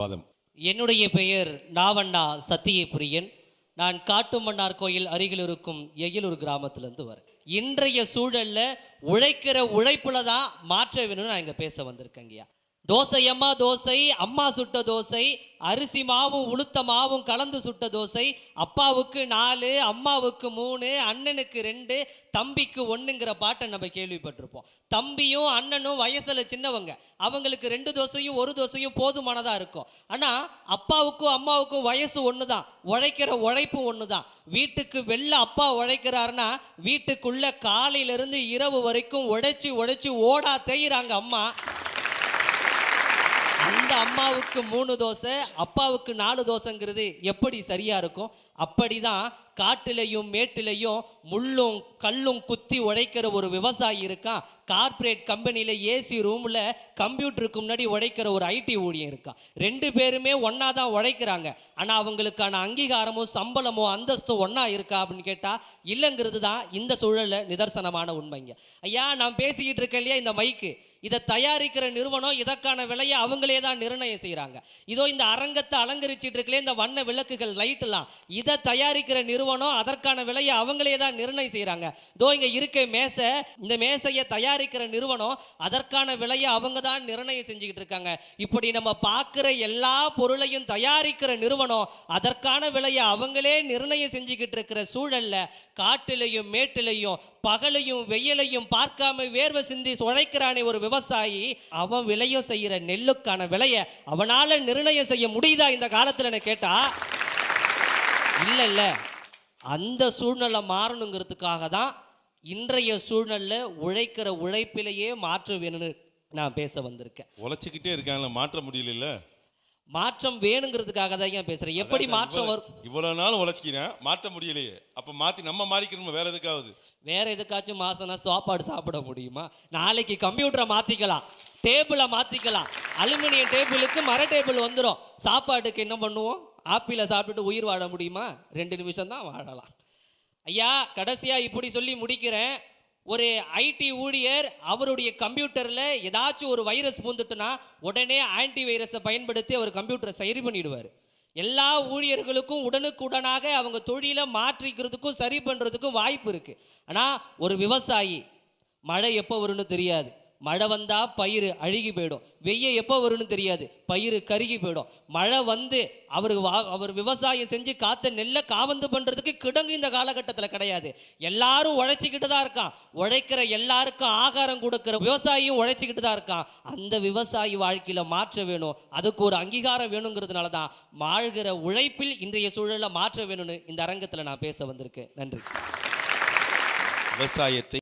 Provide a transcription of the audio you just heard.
வாதம். என்னுடைய பெயர் நாவண்ணா சத்தியபிரியன். நான் காட்டுமன்னார் கோயில் அருகில் இருக்கும் எயிலூர் கிராமத்திலேருந்து வரேன். இன்றைய சூழல்ல உழைக்கிற உழைப்புல தான் மாற்ற வேணும்னு நான் இங்கே பேச வந்திருக்கேங்கய்யா. தோசை அம்மா தோசை, அம்மா சுட்ட தோசை, அரிசி மாவும் உளுத்த மாவும் கலந்து சுட்ட தோசை, அப்பாவுக்கு 4, அம்மாவுக்கு 3, அண்ணனுக்கு 2, தம்பிக்கு 1ங்கிற பாட்டை நம்ம கேள்விப்பட்டிருப்போம். தம்பியும் அண்ணனும் வயசில் சின்னவங்க, அவங்களுக்கு 2 தோசையும் 1 தோசையும் போதுமானதாக இருக்கும். ஆனால் அப்பாவுக்கும் அம்மாவுக்கும் வயசு ஒன்று தான், உழைக்கிற உழைப்பு ஒன்று தான். வீட்டுக்கு வெளில அப்பா உழைக்கிறாருன்னா வீட்டுக்குள்ள காலையிலிருந்து இரவு வரைக்கும் உழைச்சி ஓடா தேயிறாங்க அம்மா. அந்த அம்மாவுக்கு 3 தோசை, அப்பாவுக்கு 4 தோசைங்கிறது எப்படி சரியா இருக்கும்? அப்படிதான் காட்டிலையும் மேட்டிலையும் முள்ளும் கல்லும் குத்தி உழைக்கிற ஒரு விவசாயி இருக்கான். கார்ப்பரேட் கம்பெனியில் ஏசி ரூமில் கம்ப்யூட்டருக்கு முன்னாடி உழைக்கிற ஒரு ஐடி ஊழியம் இருக்கான். 2 பேருமே ஒன்றா தான் உழைக்கிறாங்க. ஆனால் அவங்களுக்கான அங்கீகாரமும் சம்பளமோ அந்தஸ்தும் ஒன்றா இருக்கா அப்படின்னு கேட்டால் இல்லைங்கிறது தான் இந்த சூழலில் நிதர்சனமான உண்மைங்க. ஐயா, நான் பேசிக்கிட்டு இருக்கேன் இல்லையா, இந்த மைக்கு, இதை தயாரிக்கிற நிறுவனம் இதற்கான விலையை அவங்களே தான் நிர்ணயம் செய்கிறாங்க. இதோ இந்த அரங்கத்தை அலங்கரிச்சிட்டு இருக்கலே இந்த வண்ண விளக்குகள் லைட்டெல்லாம், இதை தயாரிக்கிற நிறுவனம் அதற்கான விலையை அவங்களே தான் நிர்ணயம் செய்கிறாங்க. இதோ இங்கே இருக்க மேசை, இந்த மேசையை தயாரிக்கிற நிறுவனம் அதற்கான விலையை அவங்க தான் நிர்ணயம் செஞ்சுக்கிட்டு இருக்காங்க. இப்படி நம்ம பார்க்குற எல்லா பொருளையும் தயாரிக்கிற நிறுவனம் அதற்கான விலையை அவங்களே நிர்ணயம் செஞ்சுக்கிட்டு இருக்கிற சூழல்ல காட்டிலையும் மேட்டிலையும் பகலையும் வெயிலையும் பார்க்காம வேர்வை சிந்தி உழைக்கிறானே ஒரு விவசாயி, அவன் விளையும் செய்கிற நெல்லுக்கான விலையை அவனால நிர்ணயம் செய்ய முடியுதா இந்த காலத்தில் கேட்டா இல்ல. அந்த சூழ்நிலை மாறணுங்கிறதுக்காக தான் இன்றைய சூழ்நிலை உழைக்கிற உழைப்பிலேயே மாற்ற வேணும்னு நான் பேச வந்திருக்கேன். உழைச்சிக்கிட்டே இருக்காங்கள, மாற்ற முடியல. மாற்றம் வேணுங்கிறதுக்காக தான் ஏன் பேசுறேன். எப்படி மாற்றம் வரும்? இவ்வளவு நாள் உழைச்சிக்கிறேன், மாற்ற முடியலையே. அப்ப மாத்தி நம்ம மாறிக்கணும். வேற எதுக்காவது, வேற எதுக்காச்சும் மாசம்னா சாப்பாடு சாப்பிட முடியுமா? நாளைக்கு கம்ப்யூட்டரை மாத்திக்கலாம், டேபிளை மாத்திக்கலாம். அலுமினியம் டேபிளுக்கு மர டேபிள் வந்துடும். சாப்பாட்டுக்கு என்ன பண்ணுவோம்? ஆப்பிளை சாப்பிட்டுட்டு உயிர் வாழ முடியுமா? 2 நிமிஷம் தான் வாழலாம். ஐயா, கடைசியா இப்படி சொல்லி முடிக்கிறேன். ஒரு ஐடி ஊழியர் அவருடைய கம்ப்யூட்டரில் ஏதாச்சும் ஒரு வைரஸ் பூந்துட்டுனா உடனே ஆன்டி வைரஸை பயன்படுத்தி அவர் கம்ப்யூட்டரை சரி பண்ணிடுவார். எல்லா ஊழியர்களுக்கும் உடனுக்குடனாக அவங்க தொழிலை மாற்றிக்கிறதுக்கும் சரி பண்ணுறதுக்கும் வாய்ப்பு இருக்குது. ஆனால் ஒரு விவசாயி, மழை எப்போ வரும்னு தெரியாது, மழை வந்தால் பயிர் அழுகி போயிடும், வெய்ய எப்போ வரும்னு தெரியாது, பயிர் கருகி போயிடும். மழை வந்து அவர் விவசாயம் செஞ்சு காத்த நெல்லை காவந்து பண்ணுறதுக்கு கிடங்கு இந்த காலகட்டத்தில் கிடையாது. எல்லாரும் உழைச்சிக்கிட்டு தான் இருக்கான். உழைக்கிற எல்லாருக்கும் ஆகாரம் கொடுக்குற விவசாயியும் உழைச்சிக்கிட்டு தான் இருக்கான். அந்த விவசாயி வாழ்க்கையில் மாற்ற வேணும், அதுக்கு ஒரு அங்கீகாரம் வேணுங்கிறதுனால தான் வாழ்கிற உழைப்பில் இன்றைய சூழலில் மாற்ற வேணும்னு இந்த அரங்கத்தில் நான் பேச வந்திருக்கேன். நன்றி. விவசாயத்தை